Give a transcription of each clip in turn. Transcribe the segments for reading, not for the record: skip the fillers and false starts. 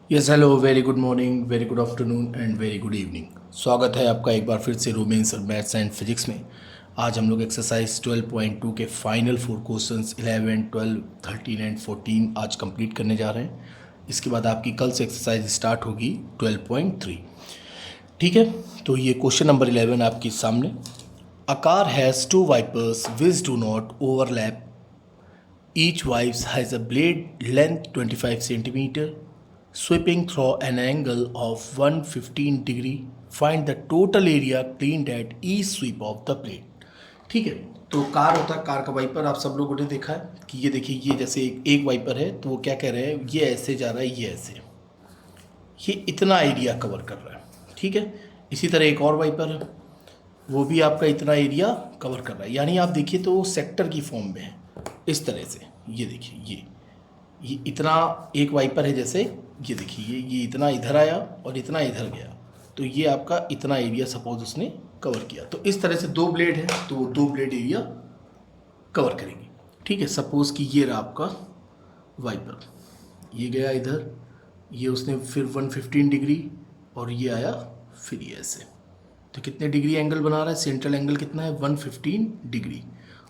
Yes hello, very good morning, very good afternoon and very good evening. स्वागत है आपका एक बार फिर से रोमेंस और मैथ्स एंड फिजिक्स में। आज हम लोग एक्सरसाइज 12.2 के फाइनल 4 क्वेश्चंस 11, 12, 13 एंड 14 आज कंप्लीट करने जा रहे हैं। इसके बाद आपकी कल से एक्सरसाइज स्टार्ट होगी 12.3। ठीक है, तो ये क्वेश्चन नंबर 11 आपके सामने। A car has two wipers which do not overlap. Each wipe has a blade length 25 centimeter, sweeping through an angle of 115 degree. Find the total area cleaned at each sweep of the blade. ठीक है, तो car होता है, car का wiper आप सब लोगों ने देखा है कि ये देखिए, ये जैसे एक वाइपर है तो वो क्या कह रहे हैं, ये ऐसे जा रहा है, ये ऐसे, ये इतना एरिया कवर कर रहा है। ठीक है, इसी तरह एक और वाइपर है, वो भी आपका इतना एरिया कवर कर रहा है। यानी आप देखिए तो सेक्टर की फॉर्म में है इस तरह से। ये देखिए, ये इतना एक वाइपर है, जैसे ये देखिए, ये इतना इधर आया और इतना इधर गया, तो ये आपका इतना एरिया सपोज उसने कवर किया। तो इस तरह से दो ब्लेड है तो वो दो ब्लेड एरिया कवर करेंगे। ठीक है, सपोज कि ये रहा आपका वाइपर, ये गया इधर, ये उसने फिर 115 डिग्री और ये आया फिर ये ऐसे, तो कितने डिग्री एंगल बना रहा है, सेंट्रल एंगल कितना है 115 डिग्री।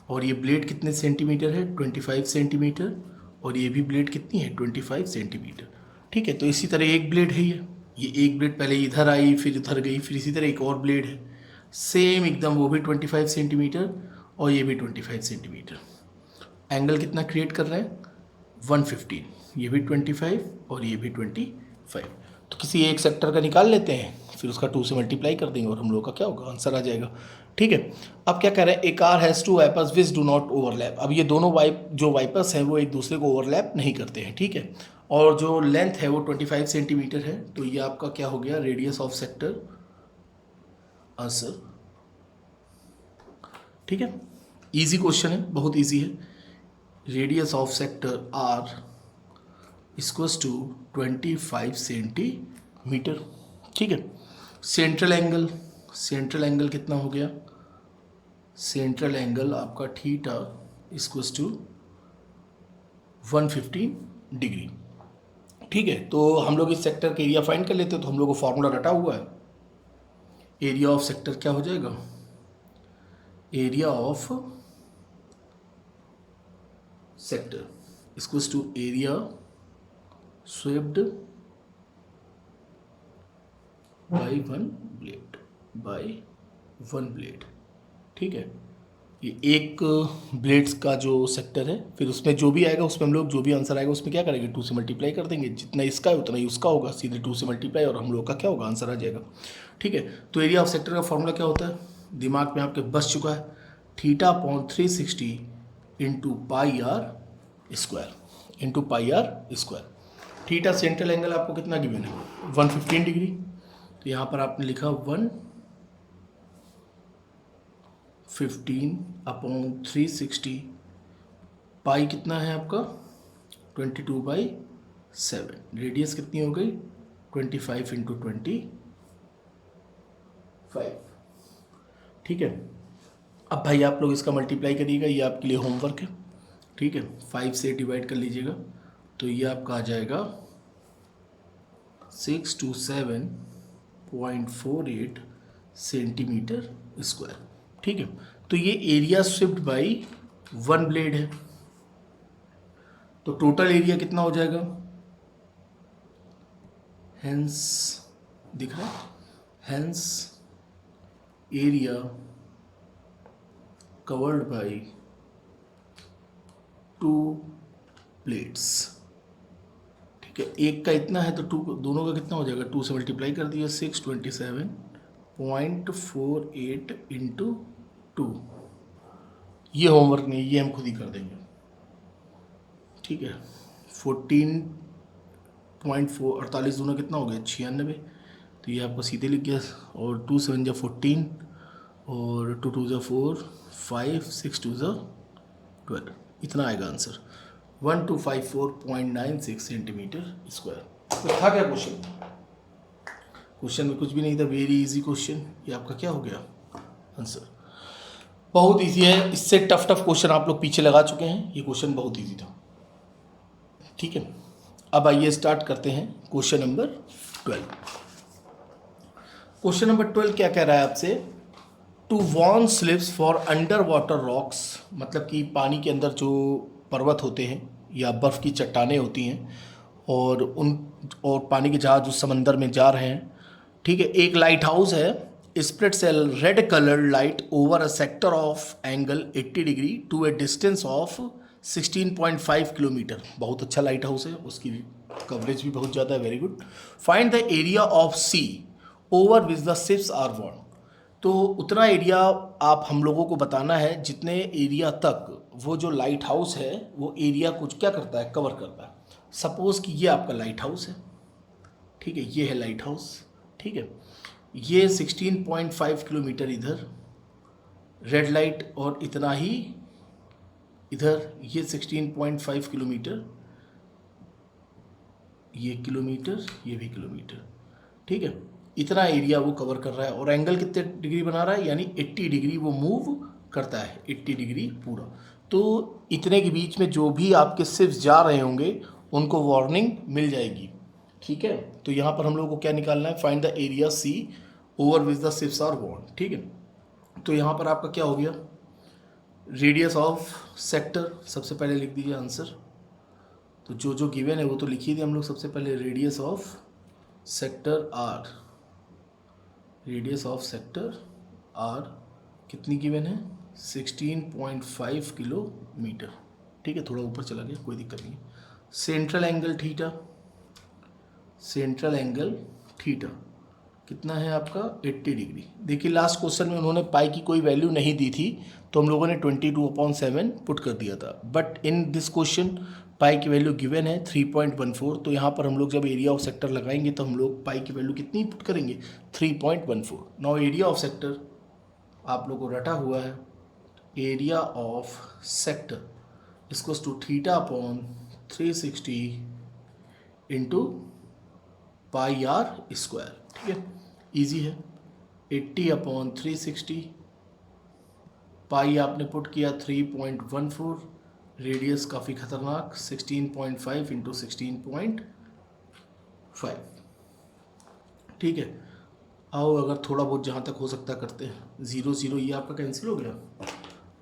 और ये ब्लेड कितने सेंटीमीटर है 25 सेंटीमीटर, और ये भी ब्लेड कितनी है 25 सेंटीमीटर। ठीक है, तो इसी तरह एक ब्लेड है, ये एक ब्लेड पहले इधर आई फिर उधर गई, फिर इसी तरह एक और ब्लेड है सेम एकदम, वो भी 25 सेंटीमीटर और ये भी 25 सेंटीमीटर। एंगल कितना क्रिएट कर रहे हैं 115, ये भी 25 और ये भी 25। तो किसी एक सेक्टर का निकाल लेते हैं, फिर उसका 2 से मल्टीप्लाई कर देंगे और हम लोग का क्या होगा, आंसर आ जाएगा। ठीक है, अब क्या कह रहे हैं, a car has two wipers which do not overlap. अब ये दोनों जो वाइपर्स हैं वो एक दूसरे को ओवरलैप नहीं करते हैं। ठीक है, और जो लेंथ है वो 25 सेंटीमीटर है, तो ये आपका क्या हो गया, रेडियस ऑफ सेक्टर आंसर। ठीक है, ईजी क्वेश्चन है, बहुत ईजी है। Radius of sector R equals to 25 centimetre. ठीक है, सेंट्रल एंगल कितना हो गया, सेंट्रल एंगल आपका थीटा इक्वल्स टू 115 डिग्री। ठीक है, तो हम लोग इस सेक्टर का एरिया फाइंड कर लेते हैं, तो हम लोग को फॉर्मूला रटा हुआ है, एरिया ऑफ सेक्टर क्या हो जाएगा, area of sector equals to area swept by one blade. ठीक है, ये एक ब्लेड्स का जो सेक्टर है, फिर उसमें जो भी आएगा उसमें हम लोग जो भी आंसर आएगा उसमें क्या करेंगे, 2 से मल्टीप्लाई कर देंगे, जितना इसका है उतना ही उसका होगा, सीधे 2 से मल्टीप्लाई और हम लोग का क्या होगा, आंसर आ जाएगा। ठीक है, तो एरिया ऑफ सेक्टर का फॉर्मूला क्या होता है, दिमाग में आपके बस चुका है, theta upon 360 into pi are square. Theta central angle आपको कितना गिवन है 115 डिग्री, तो यहाँ पर आपने लिखा 115 अपॉन 360, पाई कितना है आपका 22/7, रेडियस कितनी हो गई 25 इंटू 25। ठीक है, अब भाई आप लोग इसका मल्टीप्लाई करिएगा, ये आपके लिए होमवर्क है। ठीक है, 5 से डिवाइड कर लीजिएगा, तो ये आपका आ जाएगा 627.48 सेंटीमीटर स्क्वायर। ठीक है, तो ये area Swift by one blade है, तो टोटल एरिया कितना हो जाएगा, हेंस दिख रहा है, hence area covered by 2 plates. ठीक है, एक का इतना है तो दोनों का कितना हो जाएगा, 2 से मल्टीप्लाई कर दिया, 627.48 इंटू 2। ये होमवर्क नहीं, ये हम खुद ही कर देंगे। ठीक है, 14.4 48 दोनों कितना हो गया 96, तो ये आपको सीधे लिख गया, और 2 7 × 14 और 2 2 × 4 5 6 2 × 12, इतना आएगा आंसर 1254.96 सेंटीमीटर स्क्वायर। तो था क्या क्वेश्चन में कुछ भी नहीं था, वेरी इजी क्वेश्चन। ये आपका क्या हो गया आंसर, बहुत इजी है। इससे टफ क्वेश्चन आप लोग पीछे लगा चुके हैं, ये क्वेश्चन बहुत इजी था। ठीक है, अब आइए स्टार्ट करते हैं क्वेश्चन नंबर 12। क्वेश्चन नंबर 12 क्या कह रहा है आपसे, to warn slips for under water rocks, मतलब कि पानी के अंदर जो पर्वत होते हैं या बर्फ़ की चट्टानें होती हैं और पानी के जहाज उस समंदर में जा रहे हैं, ठीक है। एक लाइट हाउस है, spreads a red coloured light over a sector of angle 80 degree to a distance of 16.5 kilometre. बहुत अच्छा लाइट हाउस है, उसकी कवरेज भी बहुत ज़्यादा है, very good. Find the area of sea over which the ships are warned. तो उतना एरिया आप हम लोगों को बताना है जितने एरिया तक वो जो लाइट हाउस है वो एरिया कुछ क्या करता है, कवर करता है। सपोज़ कि ये आपका लाइट हाउस है, ठीक है, ये है लाइट हाउस, ठीक है। ये 16.5 किलोमीटर इधर रेड लाइट और इतना ही इधर, ये 16.5 किलोमीटर, ये किलोमीटर, ये भी किलोमीटर, ठीक है। इतना एरिया वो कवर कर रहा है और एंगल कितने डिग्री बना रहा है, यानी 80 डिग्री वो मूव करता है, 80 डिग्री पूरा। तो इतने के बीच में जो भी आपके शिप्स जा रहे होंगे उनको वार्निंग मिल जाएगी, ठीक है। तो यहाँ पर हम लोग को क्या निकालना है, find the area sea over which the ships are warned, ठीक है। तो यहाँ पर आपका क्या हो गया, रेडियस ऑफ सेक्टर सबसे पहले लिख दीजिए आंसर। तो जो जो गिवन है वो तो लिखिए हम लोग सबसे पहले, radius of sector R, radius of sector R कितनी गिवन है, 16.5 किलोमीटर, ठीक है। थोड़ा ऊपर चला गया, कोई दिक्कत नहीं। Central angle theta, central angle theta कितना है आपका, 80 डिग्री। देखिए लास्ट क्वेश्चन में उन्होंने पाई की कोई वैल्यू नहीं दी थी तो हम लोगों ने 22/7 पुट कर दिया था, बट इन दिस क्वेश्चन पाई की वैल्यू गिवन है 3.14। तो यहाँ पर हम लोग जब एरिया ऑफ सेक्टर लगाएंगे तो हम लोग पाई की वैल्यू कितनी पुट करेंगे, 3.14। नाउ एरिया ऑफ सेक्टर आप लोग को रटा हुआ है, एरिया ऑफ सेक्टर इसको to theta upon 360 into pi are square, ठीक है, ईजी है। 80/360, पाई आपने पुट किया 3.14, रेडियस काफ़ी खतरनाक 16.5 इंटू 16.5, ठीक है। आओ अगर थोड़ा बहुत जहाँ तक हो सकता करते हैं, 0 0 ये आपका कैंसिल हो गया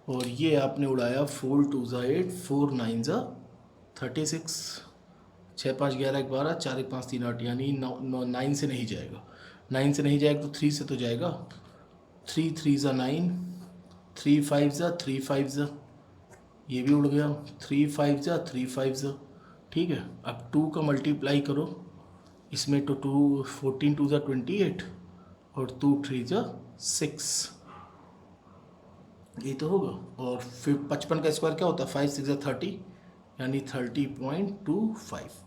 और ये आपने उड़ाया 4 2 8, 4 9 36, 6 5 11 12, 4 1 5 3 8, यानी 9 से नहीं जाएगा, 9 से नहीं जाएगा तो 3 से तो जाएगा, 3 3 9, 3 5 3 5, ये भी उड़ गया, 3 5 3 5, ठीक है। अब 2 का मल्टीप्लाई करो इसमें तो 2 14 2 28 और 2 3 6, ये तो होगा। और फिर 55 का स्क्वायर क्या होता है, 5 6 30, यानी 30.25।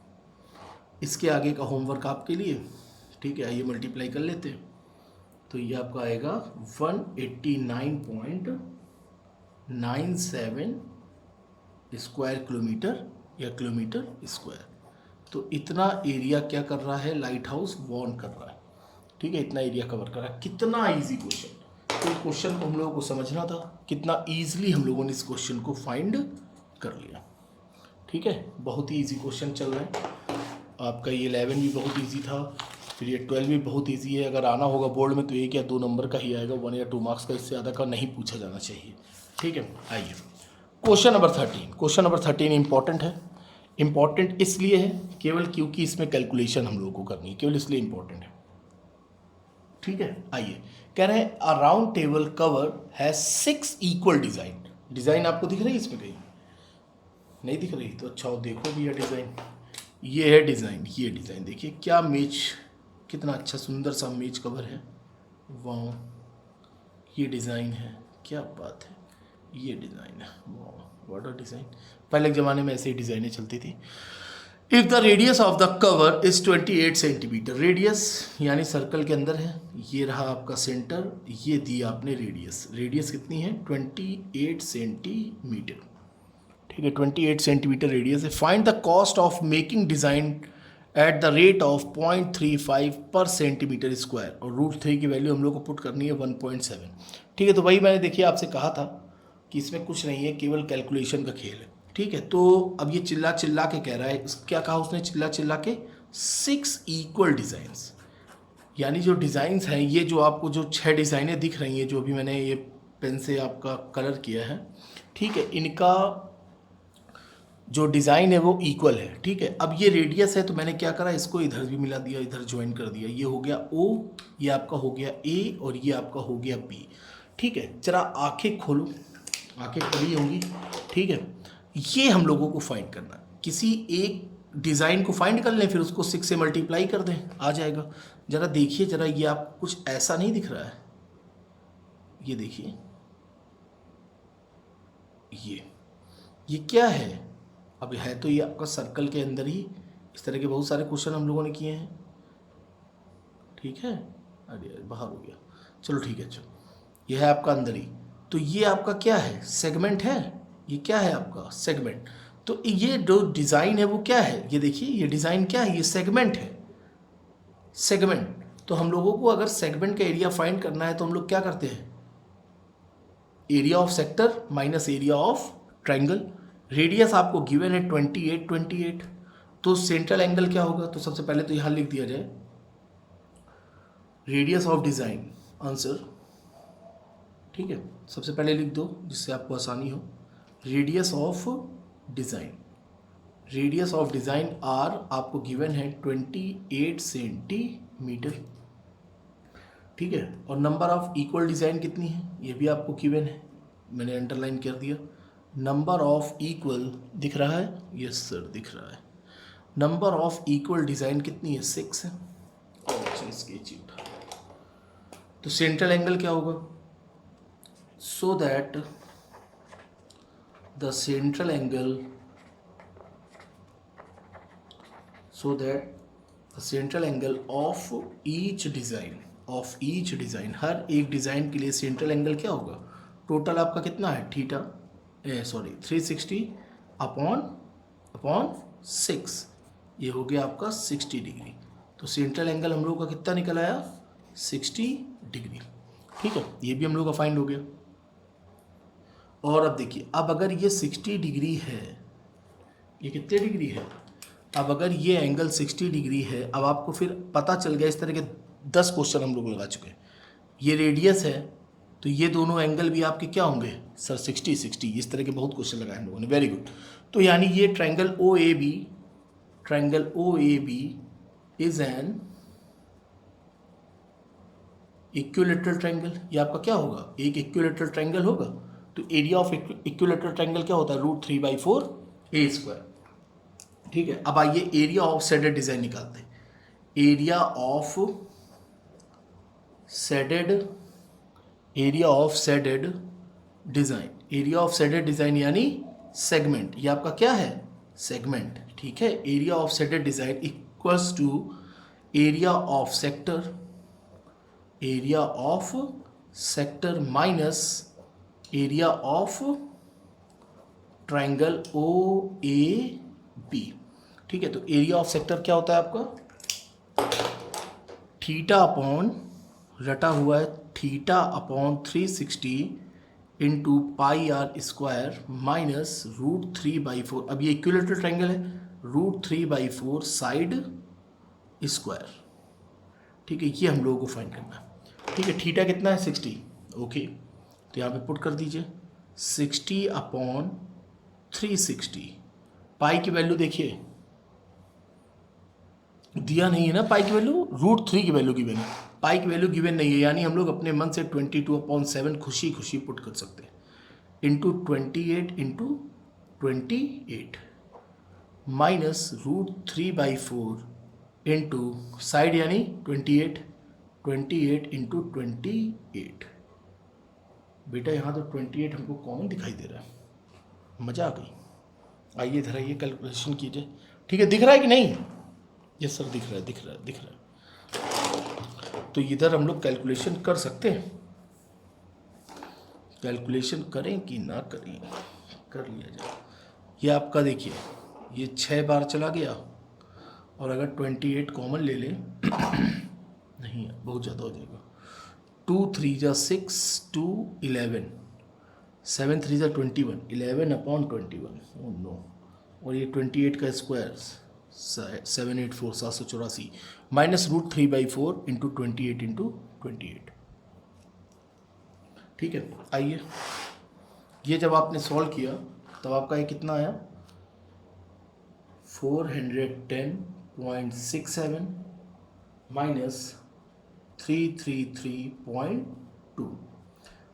इसके आगे का होमवर्क आपके लिए, ठीक है, आइए मल्टीप्लाई कर लेते हैं। तो ये आपका आएगा 189.97 स्क्वायर किलोमीटर या किलोमीटर स्क्वायर। तो इतना एरिया क्या कर रहा है, लाइट हाउस वॉर्न कर रहा है, ठीक है, इतना एरिया कवर कर रहा है। कितना इजी क्वेश्चन, तो क्वेश्चन को हम लोगों को समझना था, कितना ईजिली हम लोगों ने इस क्वेश्चन को फाइंड कर लिया, ठीक है। बहुत ही इजी क्वेश्चन चल रहा है आपका। ये 11 भी बहुत इजी था, फिर ये 12 भी बहुत इजी है। अगर आना होगा बोर्ड में तो 1 या 2 नंबर का ही आएगा, 1 या 2 मार्क्स का, इससे ज़्यादा का नहीं पूछा जाना चाहिए, ठीक है। आइए question number 13। Question number 13 important है। इंपॉर्टेंट इसलिए है केवल क्योंकि इसमें कैलकुलेशन हम लोगों को करनी है, केवल इसलिए इंपॉर्टेंट है, ठीक है। आइए कह रहे हैं अ round table cover has 6 equal design. Design आपको दिख रही है इसमें, कहीं नहीं दिख रही तो अच्छा हो, देखो भी यह डिज़ाइन, ये है डिज़ाइन, ये डिज़ाइन देखिए क्या मेज, कितना अच्छा सुंदर सा मेज कवर है, वाह, ये डिज़ाइन है, क्या बात है, ये डिज़ाइन है, वाह व्हाट अ डिज़ाइन। पहले के ज़माने में ऐसे ही डिज़ाइनें चलती थी। If the radius of the cover is 28 centimetre, radius यानी सर्कल के अंदर है, ये रहा आपका सेंटर, ये दिया आपने रेडियस, रेडियस कितनी है 28 सेंटीमीटर, ठीक है, 28 सेंटीमीटर रेडियस है। Find the cost of making design at the rate of 0.35 पर सेंटीमीटर स्क्वायर, और √3 की वैल्यू हम लोग को पुट करनी है 1.7, ठीक है। तो वही मैंने देखिए आपसे कहा था कि इसमें कुछ नहीं है, केवल कैलकुलेशन का खेल है, ठीक है, तो अब ये चिल्ला चिल्ला के कह रहा है, क्या कहा उसने, चिल्ला चिल्ला के 6 इक्वल डिज़ाइंस, यानी जो डिज़ाइंस हैं, ये जो आपको जो 6 डिज़ाइनें दिख रही हैं, जो भी मैंने ये पेन से आपका कलर किया है, ठीक है, इनका जो डिज़ाइन है वो इक्वल है। ठीक है, अब ये रेडियस है तो मैंने क्या करा, इसको इधर भी मिला दिया, इधर ज्वाइन कर दिया, ये हो गया O, ये आपका हो गया A और ये आपका हो गया B। ठीक है, जरा आंखें खोलो, आंखें खुली होंगी। ठीक है, ये हम लोगों को फाइंड करना है, किसी एक डिज़ाइन को फाइंड कर लें, फिर उसको 6 से मल्टीप्लाई कर दें, आ जाएगा। ज़रा देखिए, ज़रा ये आप कुछ ऐसा नहीं दिख रहा है, ये देखिए, ये क्या है। अब है तो ये आपका सर्कल के अंदर ही, इस तरह के बहुत सारे क्वेश्चन हम लोगों ने किए हैं। ठीक है, अरे बाहर हो गया, चलो ठीक है, चलो ये है आपका अंदर ही। तो ये आपका क्या है, सेगमेंट है, ये क्या है आपका सेगमेंट। तो ये जो डिज़ाइन है वो क्या है, ये देखिए, ये डिज़ाइन क्या है, ये सेगमेंट है, सेगमेंट। तो हम लोगों को अगर सेगमेंट का एरिया फाइंड करना है तो हम लोग क्या करते हैं, area of sector minus area of triangle. Radius आपको गिवन है 28, तो सेंट्रल एंगल क्या होगा, तो सबसे पहले तो यहाँ लिख दिया जाए रेडियस ऑफ डिज़ाइन आंसर। ठीक है, सबसे पहले लिख दो जिससे आपको आसानी हो, radius of design, radius of design R आपको गिवन है 28 सेंटीमीटर। ठीक है, और नंबर ऑफ इक्वल डिज़ाइन कितनी है, ये भी आपको गिवन है, मैंने अंडरलाइन कर दिया। नंबर ऑफ इक्वल दिख रहा है, यस सर दिख रहा है। नंबर ऑफ इक्वल डिज़ाइन कितनी है, 6 है। और स्केच उठा, तो सेंट्रल एंगल क्या होगा, so that the central angle, central angle of each design, हर एक डिज़ाइन के लिए सेंट्रल एंगल क्या होगा, टोटल आपका कितना है, थीटा 360 अपॉन 6, ये हो गया आपका 60 डिग्री। तो सेंट्रल एंगल हम लोग का कितना निकल आया, 60 डिग्री। ठीक है, ये भी हम लोग का फाइंड हो गया। और अब देखिए, अब अगर ये 60 डिग्री है, ये कितने डिग्री है, अब अगर ये एंगल 60 डिग्री है, अब आपको फिर पता चल गया, इस तरह के 10 क्वेश्चन हम लोग लगा चुके हैं। ये रेडियस है, तो ये दोनों एंगल भी आपके क्या होंगे सर, 60, इस तरह के बहुत क्वेश्चन लगाए हम लोगों ने, वेरी गुड। तो यानी ये triangle O A B is an equilateral triangle. ये आपका क्या होगा, एक इक्विलैटरल ट्रायंगल होगा। तो एरिया ऑफ इक्विलैटरल ट्रायंगल क्या होता है, √3/4 A²। ठीक है, अब आइए एरिया ऑफ शेडेड डिज़ाइन निकालते हैं। Area of shaded design, area of shaded design यानी सेगमेंट, ये आपका क्या है, सेगमेंट। ठीक है, area of shaded design equals to area of sector minus area of triangle OAB। ठीक है, तो एरिया ऑफ सेक्टर क्या होता है आपका, थीटा अपॉन, रटा हुआ है theta upon 360 into πr² minus √3/4। अब ये इक्विलैटरल ट्रायंगल है, √3/4 साइड स्क्वायर। ठीक है, ये हम लोगों को फाइंड करना है। ठीक है, थीटा कितना है, 60। ओके, तो यहाँ पे पुट कर दीजिए 60 अपॉन 360। पाई की वैल्यू देखिए, दिया नहीं है ना पाई की वैल्यू, √3 की वैल्यू गिवन है, पाई की वैल्यू गिवन नहीं है, यानी हम लोग अपने मन से 22/7 खुशी पुट कर सकते हैं, इंटू 28 माइनस √3/4 इंटू साइड यानी 28 इंटू 28। बेटा यहाँ तो 28 हमको कॉमन दिखाई दे रहा है, मज़ा आ गई। आइए इधर आइए, कैलकुलेशन कीजिए। ठीक है, दिख रहा है कि नहीं, यस सर दिख रहा है। तो इधर हम लोग कैलकुलेशन कर सकते हैं, कैलकुलेशन करें कि ना करें, कर लिया जाए। ये आपका देखिए, ये 6 बार चला गया, और अगर 28 कॉमन ले लें नहीं बहुत ज़्यादा हो जाएगा, 2 3 जा 6, 2 11, 7 3 ज़ा 21, 11/21, ओ नो, और ये 28 का स्क्वायर 784 784 माइनस √3/4 इंटू 28 इंटू 28। ठीक है, आइए ये जब आपने सॉल्व किया तब आपका ये कितना आया 410.67 माइनस 333.2।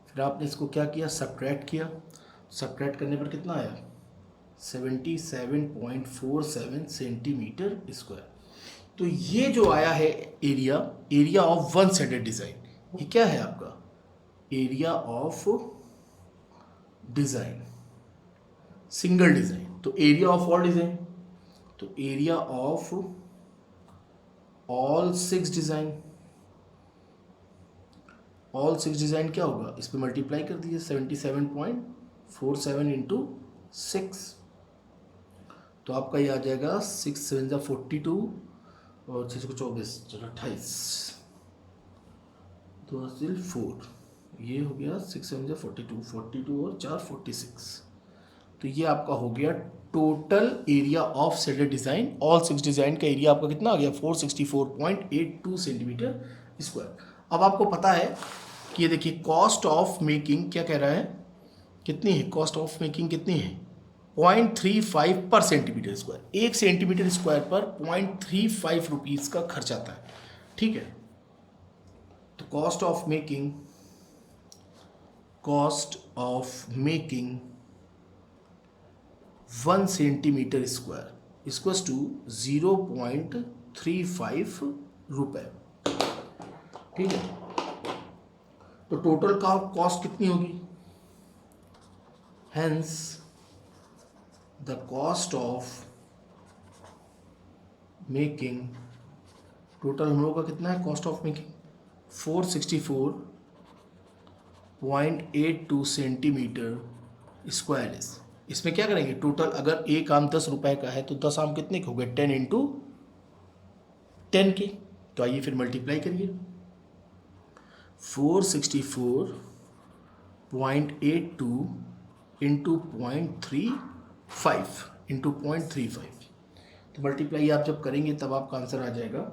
फिर आपने इसको क्या किया, सब्ट्रैक्ट किया। सब्ट्रैक्ट करने पर कितना आया 77.47 सेंटीमीटर स्क्वायर। तो ये जो आया है area of one sided design, ये क्या है आपका area of design, single design. तो एरिया ऑफ ऑल डिज़ाइन, तो area of all 6 design, all 6 design क्या होगा, इस पर मल्टीप्लाई कर दीजिए 77.47 इंटू 6, तो आपका ये आ जाएगा 6 7 ज़ा 42 और 6 को 24 चलो 28 2 4, ये हो गया 6 7 ज़ा 42 42 और 4 46। तो ये आपका हो गया total area of settled design. All 6 design का एरिया आपका कितना आ गया 464.82 सेंटीमीटर स्क्वायर। अब आपको पता है कि ये देखिए कॉस्ट ऑफ मेकिंग क्या कह रहा है, कितनी है कॉस्ट ऑफ मेकिंग, कितनी है 0.35 पर सेंटीमीटर स्क्वायर। 1 सेंटीमीटर स्क्वायर पर 0.35 रुपीज़ का खर्च आता है। ठीक है, तो cost of making 1 centimetre square equals to 0.35 रुपये। ठीक है, तो टोटल का कॉस्ट कितनी होगी, hence the cost of making, total हम लोग का कितना है cost of making 464.82 centimetre square. इसमें क्या करेंगे टोटल, अगर एक आम 10 रुपए का है तो 10 आम कितने के हो गए 10 इंटू 10 के। तो आइए फिर मल्टीप्लाई करिए 464.82 इंटू 0.35 इंटू 0.35, तो मल्टीप्लाई आप जब करेंगे तब आपका आंसर आ जाएगा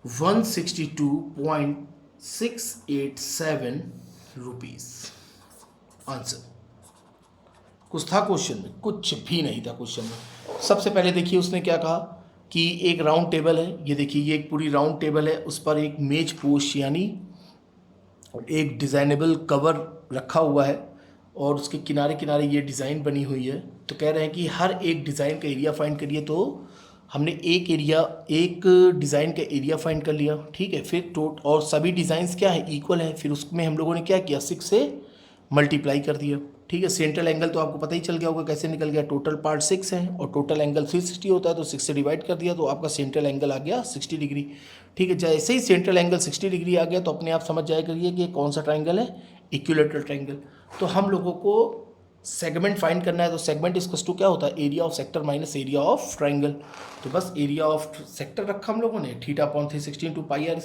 162.687 रुपीज़ आंसर। कुछ था क्वेश्चन में, कुछ भी नहीं था क्वेश्चन में। सबसे पहले देखिए उसने क्या कहा कि एक राउंड टेबल है, ये देखिए ये एक पूरी राउंड टेबल है, उस पर एक मेज पोस्ट यानी एक डिज़ाइनेबल कवर रखा हुआ है और उसके किनारे किनारे ये डिज़ाइन बनी हुई है। तो कह रहे हैं कि हर एक डिज़ाइन का एरिया फाइंड करिए। तो हमने एक डिज़ाइन का एरिया फाइंड कर लिया। ठीक है, फिर और सभी डिज़ाइंस क्या है इक्वल है, फिर उसमें हम लोगों ने क्या किया 6 से मल्टीप्लाई कर दिया। ठीक है, सेंट्रल एंगल तो आपको पता ही चल गया होगा कैसे निकल गया, टोटल पार्ट 6 है और टोटल एंगल 360 होता है, तो 6 से डिवाइड कर दिया तो आपका सेंट्रल एंगल आ गया 60 डिग्री। ठीक है, जैसे ही सेंट्रल एंगल 60 डिग्री आ गया तो अपने आप समझ जाया करिए कि कौन सा ट्राइंगल है, इक्विलैटरल ट्राइंगल। तो हम लोगों को सेगमेंट फाइंड करना है, तो सेगमेंट इक्वल्स टू क्या होता है area of sector minus area of triangle. तो बस एरिया ऑफ सेक्टर रखा हम लोगों ने θ/360 into pi are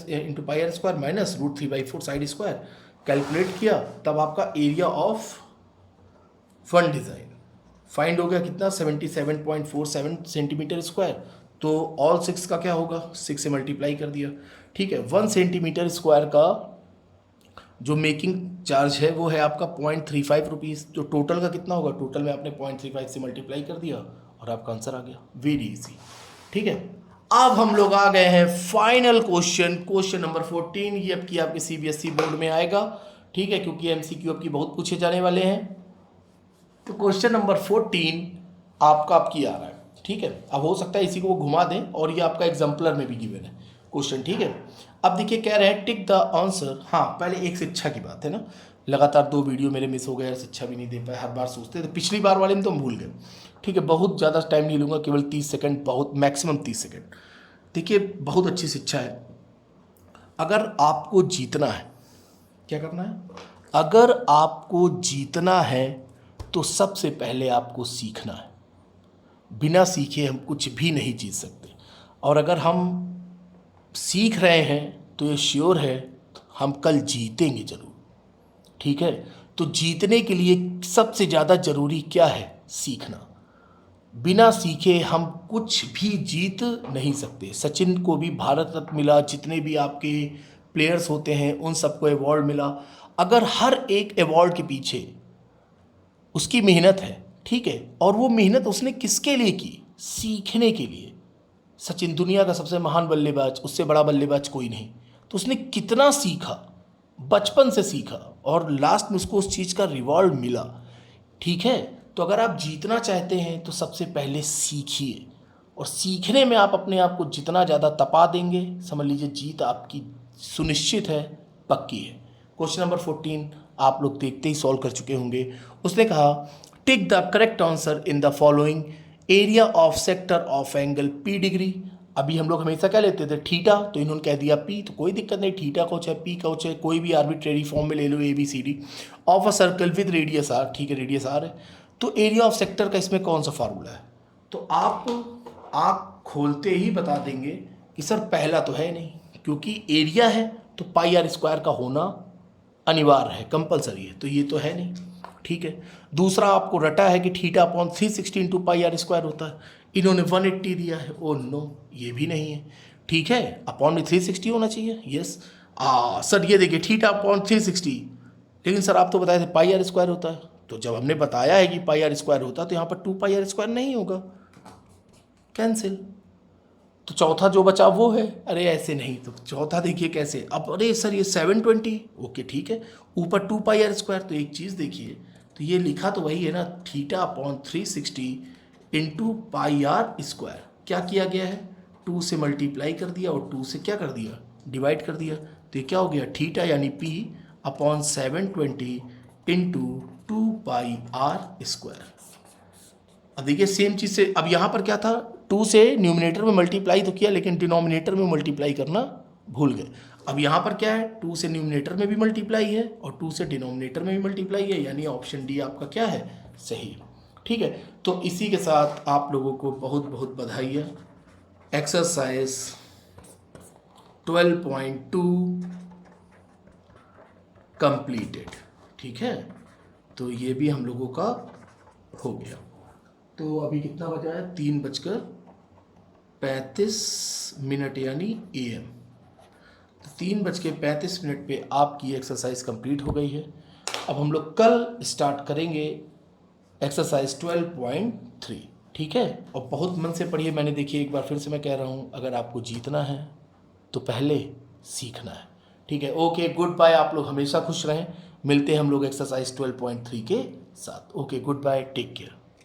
square minus √3/4 side square calculate किया, तब आपका area of one design find हो गया कितना 77.47 सेंटीमीटर स्क्वायर। तो ऑल 6 का क्या होगा 6 से मल्टीप्लाई कर दिया। ठीक है, 1 सेंटीमीटर स्क्वायर का जो मेकिंग चार्ज है वो है आपका 0.35 रुपीज़। तो टोटल का कितना होगा, टोटल में आपने 0.35 से मल्टीप्लाई कर दिया और आपका आंसर आ गया, वेरी इजी। ठीक है, अब हम लोग आ गए हैं फाइनल क्वेश्चन नंबर 14। ये अब की आपके CBSE बोर्ड में आएगा। ठीक है, क्योंकि MCQ आपकी बहुत पूछे जाने वाले हैं। तो क्वेश्चन नंबर 14 आपका आपकी आ रहा है। ठीक है, अब हो सकता है इसी को वो घुमा दें और ये आपका एग्जाम्पलर में भी गिवन है क्वेश्चन। ठीक है, अब देखिए कह रहे हैं टिक द आंसर। हाँ, पहले एक शिक्षा की बात है ना, लगातार 2 वीडियो मेरे मिस हो गए, शिक्षा भी नहीं दे पाए। हर बार सोचते थे, पिछली बार वाले में तो हम भूल गए। ठीक है, बहुत ज़्यादा टाइम नहीं लूँगा, केवल 30 सेकंड, बहुत मैक्सिमम 30 सेकंड। देखिए बहुत अच्छी शिक्षा है। अगर आपको जीतना है, क्या करना है, अगर आपको जीतना है तो सबसे पहले आपको सीखना है। बिना सीखे हम कुछ भी नहीं जीत सकते, और अगर हम सीख रहे हैं तो ये श्योर है हम कल जीतेंगे ज़रूर। ठीक है, तो जीतने के लिए सबसे ज़्यादा ज़रूरी क्या है? सीखना। बिना सीखे हम कुछ भी जीत नहीं सकते। सचिन को भी भारत रत्न मिला, जितने भी आपके प्लेयर्स होते हैं उन सबको अवार्ड मिला। अगर हर एक अवार्ड के पीछे उसकी मेहनत है, ठीक है, और वो मेहनत उसने किसके लिए की? सीखने के लिए। सचिन दुनिया का सबसे महान बल्लेबाज, उससे बड़ा बल्लेबाज कोई नहीं। तो उसने कितना सीखा, बचपन से सीखा, और लास्ट में उसको उस चीज़ का रिवॉर्ड मिला। ठीक है, तो अगर आप जीतना चाहते हैं तो सबसे पहले सीखिए, और सीखने में आप अपने आप को जितना ज़्यादा तपा देंगे, समझ लीजिए जीत आपकी सुनिश्चित है, पक्की है। क्वेश्चन नंबर 14 आप लोग देखते ही सॉल्व कर चुके होंगे। उसने कहा tick the correct answer in the following area of sector of angle P degree. अभी हम लोग हमेशा क्या लेते थे? थीटा, तो इन्होंने कह दिया पी, तो कोई दिक्कत नहीं, थीटा को चाहे पी को चाहे कोई भी आर्बिट्रेरी फॉर्म में ले लो, A B C D of a circle with radius R. ठीक है, रेडियस आर है, तो एरिया ऑफ सेक्टर का इसमें कौन सा फार्मूला है? तो आप खोलते ही बता देंगे कि सर पहला तो है नहीं, क्योंकि एरिया है तो पाई आर स्क्वायर का होना अनिवार्य है, कंपलसरी है, तो ये तो है नहीं। ठीक है, दूसरा आपको रटा है कि theta upon 360 into pi are square होता है, इन्होंने 180 दिया है, ओ नो, ये भी नहीं है। ठीक है, अपॉन में 360 होना चाहिए, यस। सर ये देखिए थीटा अपॉन 360, लेकिन सर आप तो बताए थे पाई आर स्क्वायर होता है, तो जब हमने बताया है कि पाई आर स्क्वायर होता है तो यहाँ पर 2 पाई आर स्क्वायर नहीं होगा, कैंसिल। तो चौथा जो बचा वो है, अरे ऐसे नहीं, तो चौथा देखिए कैसे, अब अरे सर ये 720, ओके ठीक है, ऊपर 2 पाई आर स्क्वायर, तो एक चीज़ देखिए, तो ये लिखा तो वही है ना, theta upon 360 into pi are square. क्या किया गया है? 2 से मल्टीप्लाई कर दिया और 2 से क्या कर दिया? डिवाइड कर दिया, तो ये क्या हो गया? थीटा यानी P upon 720 into 2 pi are square. अब देखिए सेम चीज़ से, अब यहाँ पर क्या था, 2 से न्यूमिनेटर में मल्टीप्लाई तो किया, लेकिन डिनोमिनेटर में मल्टीप्लाई करना भूल गए। अब यहाँ पर क्या है, 2 से न्यूमिनेटर में भी मल्टीप्लाई है और 2 से डिनोमिनेटर में भी मल्टीप्लाई है, यानी ऑप्शन डी आपका क्या है? सही। ठीक है, तो इसी के साथ आप लोगों को बहुत बहुत बधाइयाँ। Exercise 12.2 completed. ठीक है, तो ये भी हम लोगों का हो गया। तो अभी कितना बजा है? 3:35 यानी AM। तो 3:35 पे आपकी एक्सरसाइज कंप्लीट हो गई है। अब हम लोग कल स्टार्ट करेंगे एक्सरसाइज 12.3। ठीक है, और बहुत मन से पढ़िए। मैंने देखिए एक बार फिर से मैं कह रहा हूँ, अगर आपको जीतना है तो पहले सीखना है। ठीक है, ओके, गुड बाय। आप लोग हमेशा खुश रहें। मिलते हैं हम लोग एक्सरसाइज 12.3 के साथ। Okay, good bye, take care.